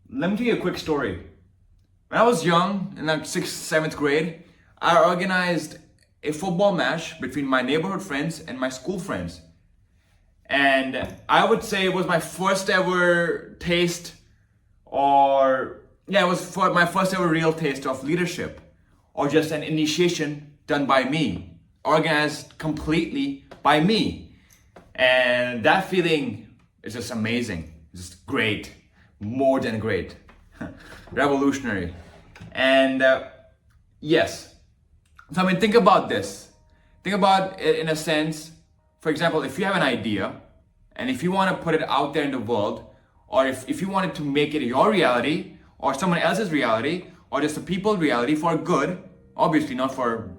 Let me tell you a quick story. When I was young, in like 6th, 7th grade, I organized a football match between my neighborhood friends and my school friends. And I would say it was my first ever taste, it was for my first ever real taste of leadership, or just an initiation done by me, organized completely by me. And that feeling is just amazing, it's just great, more than great, revolutionary. And yes, so I mean, think about this. Think about it in a sense. For example, if you have an idea and if you want to put it out there in the world, or if you wanted to make it your reality or someone else's reality or just a people's reality for good, obviously not for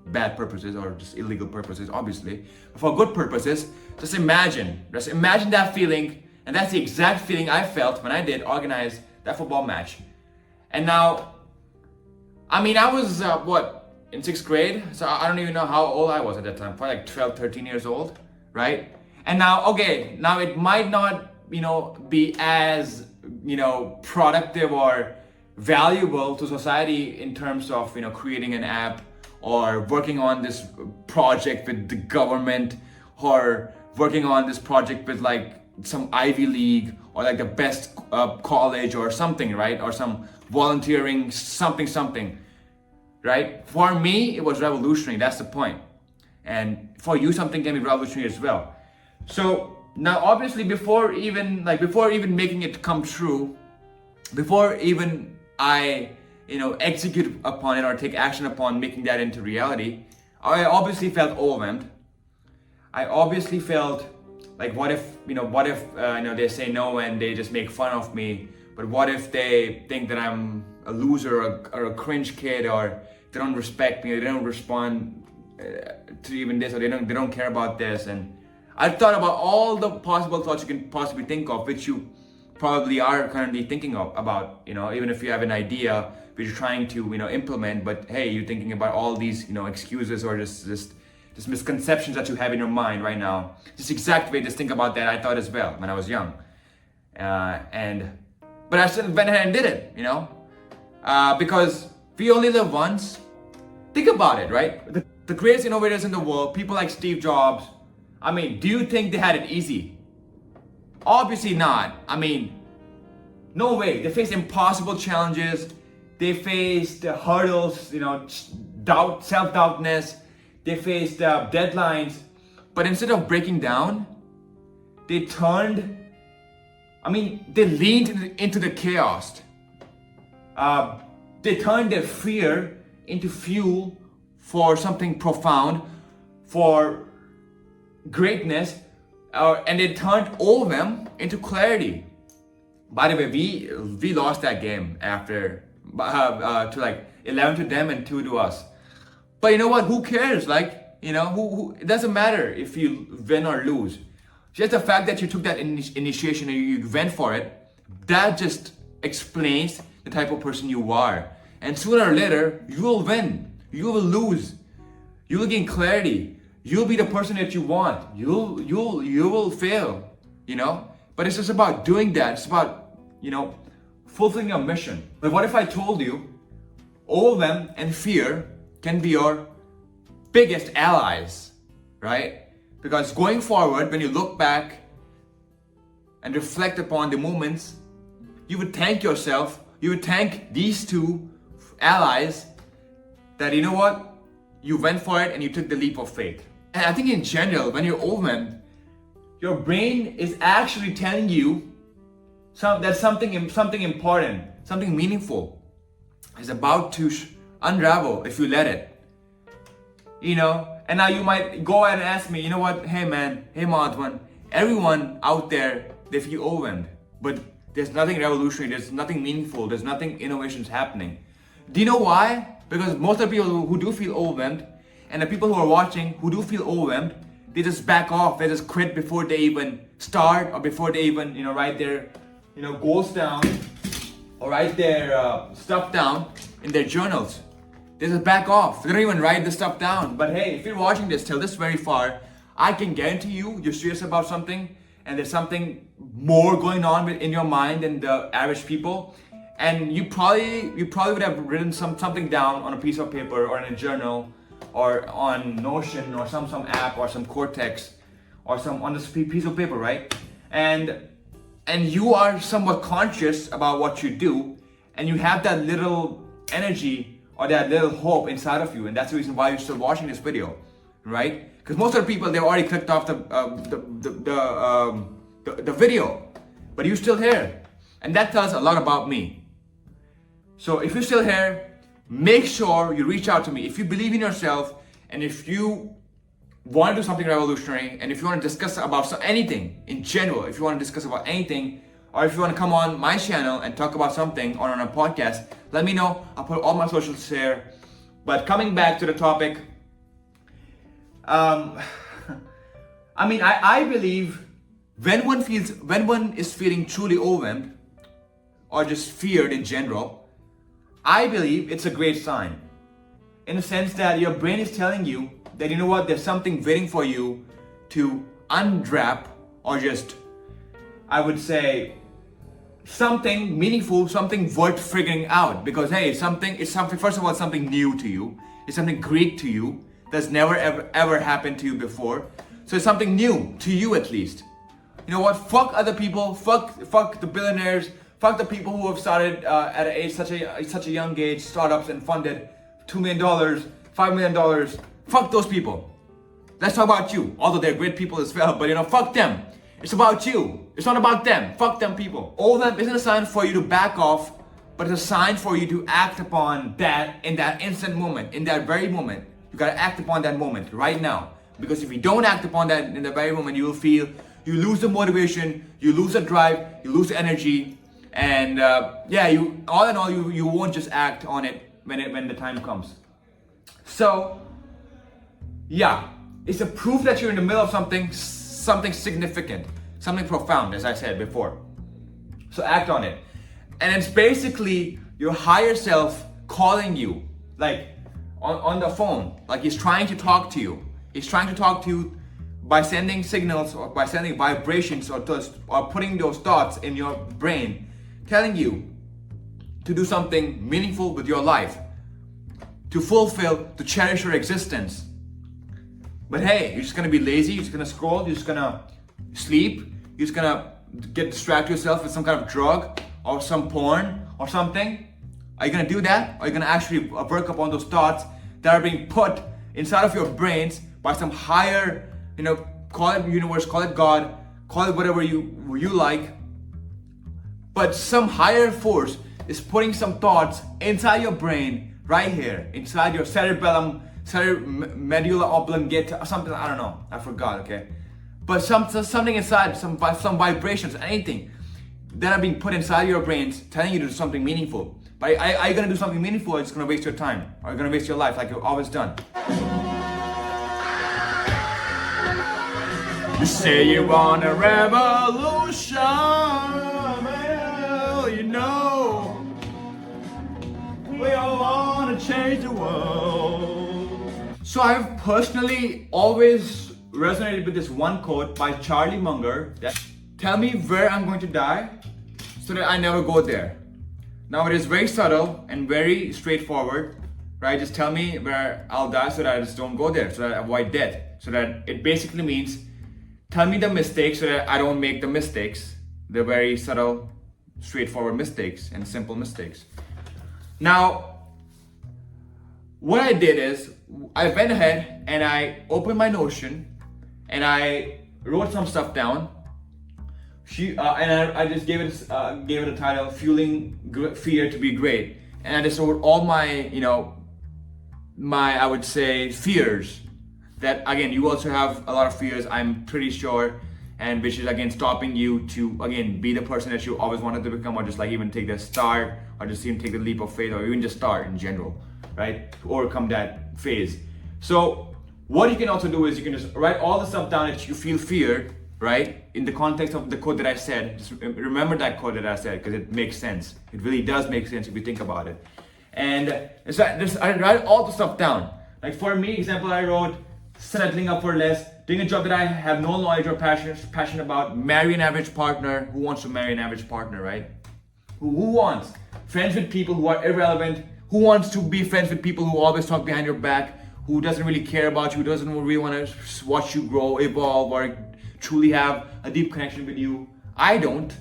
bad purposes or just illegal purposes, obviously, but for good purposes, just imagine that feeling. And that's the exact feeling I felt when I did organize that football match. And now, I mean, I was in 6th grade, so I don't even know how old I was at that time, probably like 12, 13 years old, right? And now, okay, now it might not, be as, productive or valuable to society in terms of, creating an app or working on this project with the government or working on this project with like some Ivy League or like the best college or something, right? Or some volunteering, something. Right? For me, it was revolutionary. That's the point. And for you, something can be revolutionary as well. So now, obviously, before even making it come true, before even I, execute upon it or take action upon making that into reality, I obviously felt overwhelmed. I obviously felt like, what if they say no and they just make fun of me? But what if they think that I'm a loser or a cringe kid, or they don't respect me, or they don't respond to even this, or they don't care about this? And I thought about all the possible thoughts you can possibly think of, which you probably are currently thinking about, even if you have an idea which you're trying to, implement, but hey, you're thinking about all these, excuses or just misconceptions that you have in your mind right now. Just exact way, just think about that. I thought as well when I was young. But I still went ahead and did it, because we only live once. Think about it, right? The greatest innovators in the world, people like Steve Jobs, I mean, do you think they had it easy? Obviously not. I mean, no way. They faced impossible challenges. They faced hurdles, self-doubtness. They faced deadlines. But instead of breaking down, they leaned into the chaos. They turned their fear into fuel for something profound, for greatness, and they turned overwhelm into clarity. By the way, we lost that game after to like 11 to them and 2 to us. But you know what? Who cares? Like, it doesn't matter if you win or lose. Just the fact that you took that initiation and you went for it, that just explains the type of person you are. And sooner or later, you will win. You will lose. You will gain clarity. You'll be the person that you want. You will fail, But it's just about doing that. It's about, fulfilling your mission. But what if I told you overwhelm and fear can be your biggest allies, right? Because going forward, when you look back and reflect upon the moments, you would thank yourself, you would thank these two allies that, you went for it and you took the leap of faith. And I think in general, when you're overwhelmed, your brain is actually telling you that something important, something meaningful is about to unravel if you let it. And now you might go ahead and ask me, hey man, hey Madhavan, everyone out there, they feel overwhelmed, but there's nothing revolutionary, there's nothing meaningful, there's nothing innovations happening. Do you know why? Because most of the people who do feel overwhelmed, and the people who are watching who do feel overwhelmed, they just back off, they just quit before they even start, or before they even, write their, goals down, or write their stuff down in their journals. They just back off. They don't even write the stuff down. But hey, if you're watching this till this very far, I can guarantee you're serious about something, and there's something more going on in your mind than the average people, and you probably would have written something down on a piece of paper or in a journal or on Notion or some app or some Cortex or on this piece of paper, right? And you are somewhat conscious about what you do, and you have that little energy or that little hope inside of you, and that's the reason why you're still watching this video, right? Because most of the people, they've already clicked off the video, but you're still here, and that tells a lot about me. So if you're still here, make sure you reach out to me if you believe in yourself, and if you want to do something revolutionary, and if you want to discuss about anything in general, if you want to discuss about anything, or if you want to come on my channel and talk about something or on a podcast, let me know. I'll put all my socials here. But coming back to the topic, I believe when one is feeling truly overwhelmed or just feared in general, I believe it's a great sign, in the sense that your brain is telling you that, you know what, there's something waiting for you to unwrap, or just, I would say, something meaningful, something worth figuring out. Because hey, it's something, first of all, it's something new to you. It's something great to you that's never ever happened to you before. So it's something new to you, at least. You know what? Fuck other people. Fuck the billionaires. Fuck the people who have started at an age such a young age, startups, and funded $2 million, $5 million. Fuck those people. Let's talk about you. Although they're great people as well, but fuck them. It's about you. It's not about them. Fuck them people. All that isn't a sign for you to back off, but it's a sign for you to act upon that in that instant moment, in that very moment. You gotta act upon that moment right now. Because if you don't act upon that in the very moment, you will feel, you lose the motivation, you lose the drive, you lose the energy, and you all in all, you won't just act on it when the time comes. So yeah, it's a proof that you're in the middle of something significant, something profound, as I said before. So act on it. And it's basically your higher self calling you, like on the phone, like he's trying to talk to you. He's trying to talk to you by sending signals or by sending vibrations or putting those thoughts in your brain, telling you to do something meaningful with your life, to fulfill, to cherish your existence. But hey, you're just gonna be lazy, you're just gonna scroll, you're just gonna sleep, you're just gonna distract yourself with some kind of drug or some porn or something. Are you gonna do that? Or are you gonna actually work upon those thoughts that are being put inside of your brains by some higher, call it universe, call it God, call it whatever you like, but some higher force is putting some thoughts inside your brain, right here, inside your cerebellum, medulla oblongata, something, I don't know, I forgot, okay? But something inside, some vibrations, anything that are being put inside your brains, telling you to do something meaningful. But are you gonna do something meaningful, or are you just gonna waste your time? Or are you gonna waste your life like you've always done? You say you want a revolution, well, we all want to change the world. So I've personally always resonated with this one quote by Charlie Munger that, tell me where I'm going to die so that I never go there. Now it is very subtle and very straightforward, right? Just tell me where I'll die so that I just don't go there, so that I avoid death. So that it basically means, tell me the mistakes so that I don't make the mistakes, the very subtle, straightforward mistakes and simple mistakes. Now, what I did is, I went ahead and I opened my Notion and I wrote some stuff down. I just gave it a title, Fueling Fear to Be Great. And I just wrote all my, I would say, fears. That, again, you also have a lot of fears, I'm pretty sure, and which is, again, stopping you to, again, be the person that you always wanted to become, or just like even take the start, or just even take the leap of faith, or even just start in general, right? To overcome that phase. So what you can also do is you can just write all the stuff down that you feel feared, right? In the context of the quote that I said, just remember that quote that I said, because it makes sense. It really does make sense if you think about it. And so I write all the stuff down. Like for me, example, I wrote, settling up for less, doing a job that I have no knowledge or passion about, marry an average partner. Who wants to marry an average partner, right? Who wants? Friends with people who are irrelevant. Who wants to be friends with people who always talk behind your back, who doesn't really care about you, who doesn't really want to watch you grow, evolve, or truly have a deep connection with you? I don't.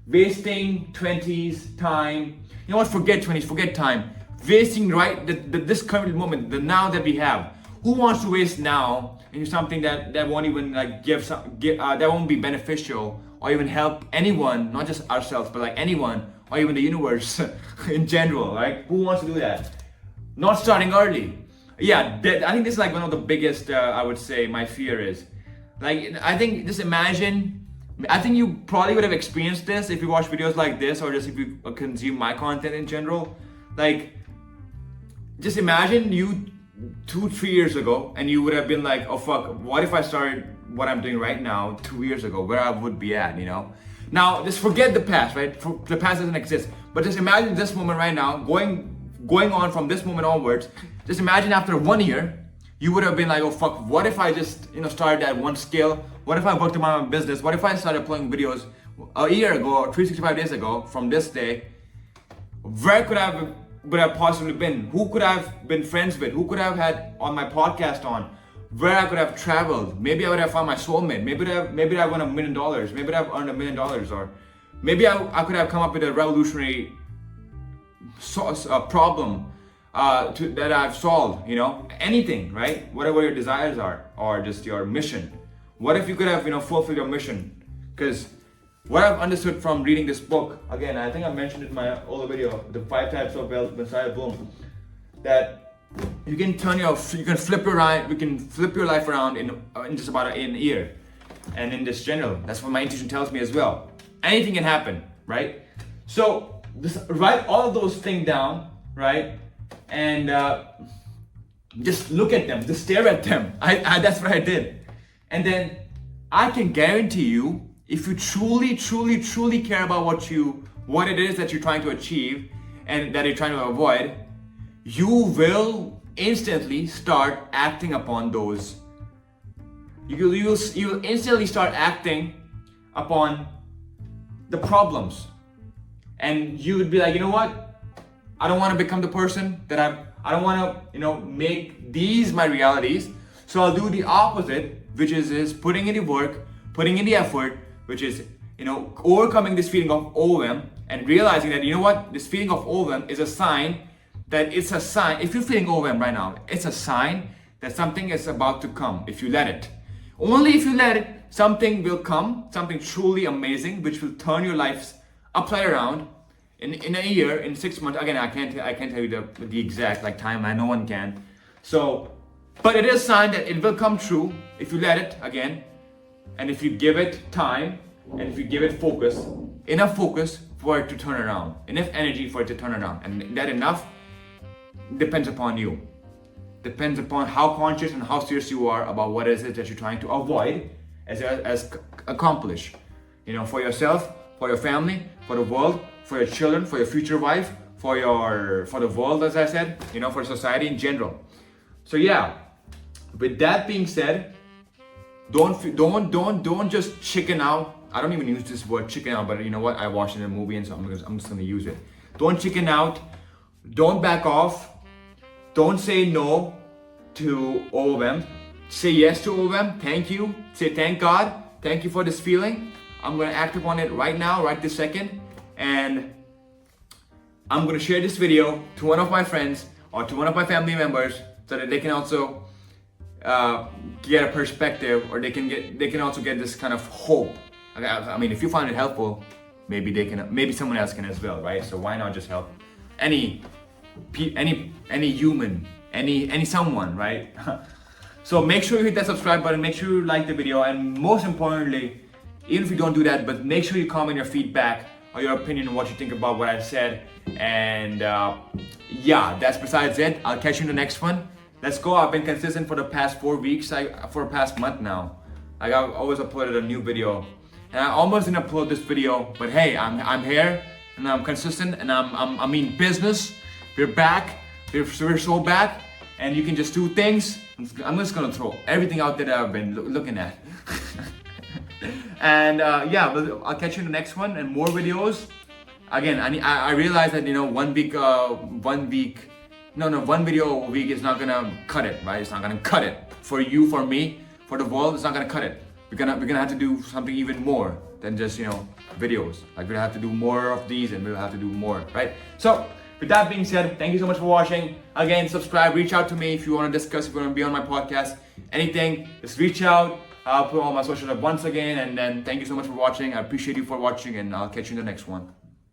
Wasting 20s time. You know what? Forget 20s, forget time. Wasting this current moment, the now that we have. Who wants to waste now into something that won't even like that won't be beneficial or even help anyone, not just ourselves, but like anyone or even the universe in general, right? Who wants to do that? Not starting early. Yeah, I think this is like one of the biggest, I would say, my fear is. Like, I think, just imagine, I think you probably would have experienced this if you watch videos like this or just if you consume my content in general. Like, just imagine you 2-3 years ago and you would have been like, oh fuck, what if I started what I'm doing right now 2 years ago, where I would be at, you know? Now, just forget the past, right? The past doesn't exist. But just imagine this moment right now, going on from this moment onwards. Just imagine after 1 year, you would have been like, oh fuck, what if I just, started at one scale? What if I worked on my own business? What if I started uploading videos a year ago or 365 days ago from this day? Where would I have possibly been? Who could I have been friends with? Who could I have had on my podcast on? Where I could have traveled? Maybe I would have found my soulmate. Maybe I won $1 million. Maybe I've earned $1 million, or maybe I could have come up with a revolutionary problem that I've solved. Anything, right? Whatever your desires are, or just your mission. What if you could have fulfilled your mission? Because what I've understood from reading this book, again, I think I mentioned it in my older video, the 5 types of wealth inside Bloom, that you can flip your life around in just about an year, and in this general, that's what my intuition tells me as well. Anything can happen, right? So write all of those things down, right? And just look at them, just stare at them. I that's what I did, and then I can guarantee you, if you truly care about what it is that you're trying to achieve and that you're trying to avoid, you will instantly start acting upon those. You'll instantly start acting upon the problems, and you would be like, you know what? I don't want to become the person that I don't want to, make these my realities. So I'll do the opposite, which is putting in the work, putting in the effort, which is, overcoming this feeling of overwhelm and realizing that, this feeling of overwhelm is a sign that it's a sign. If you're feeling overwhelmed right now, it's a sign that something is about to come if you let it. Only if you let it, something will come, something truly amazing, which will turn your life upside around in a year, in 6 months. Again, I can't tell you the exact timeline, no one can. So, but it is a sign that it will come true if you let it, again. And if you give it time, and if you give it enough focus for it to turn around, enough energy for it to turn around. And that enough depends upon you. Depends upon how conscious and how serious you are about what it is that you're trying to avoid as accomplish. For yourself, for your family, for the world, for your children, for your future wife, for the world, as I said, for society in general. So yeah, with that being said, don't just chicken out. I don't even use this word chicken out, but you know what? I watched it in a movie, and so I'm just gonna use it. Don't chicken out. Don't back off. Don't say no to overwhelm. Say yes to overwhelm. Thank you. Say thank God. Thank you for this feeling. I'm gonna act upon it right now, right this second, and I'm gonna share this video to one of my friends or to one of my family members so that they can also get a perspective, or they can also get this kind of hope. I mean, if you find it helpful, maybe someone else can as well, right? So why not just help any human, any someone, right? So make sure you hit that subscribe button, make sure you like the video, and most importantly, even if you don't do that, but make sure you comment your feedback or your opinion on what you think about what I said. And yeah, that's besides it. I'll catch you in the next one. Let's go. I've been consistent for the past 4 weeks, for the past month now. I've always uploaded a new video, and I almost didn't upload this video, but hey, I'm here, and I'm consistent, and I mean business. We're back. We're so back, and you can just do things I'm just gonna throw everything out there that I've been looking at. And yeah, but I'll catch you in the next one and more videos. Again, I realize that one video a week is not gonna cut it, right? It's not gonna cut it for you, for me, for the world. It's not gonna cut it. We're gonna have to do something even more than just videos. Like we'll have to do more of these, and we'll have to do more, right? So with that being said, thank you so much for watching. Again, subscribe, reach out to me if you want to discuss, if you want to be on my podcast, anything, just reach out. I'll put all my socials up once again, and then thank you so much for watching. I appreciate you for watching, and I'll catch you in the next one.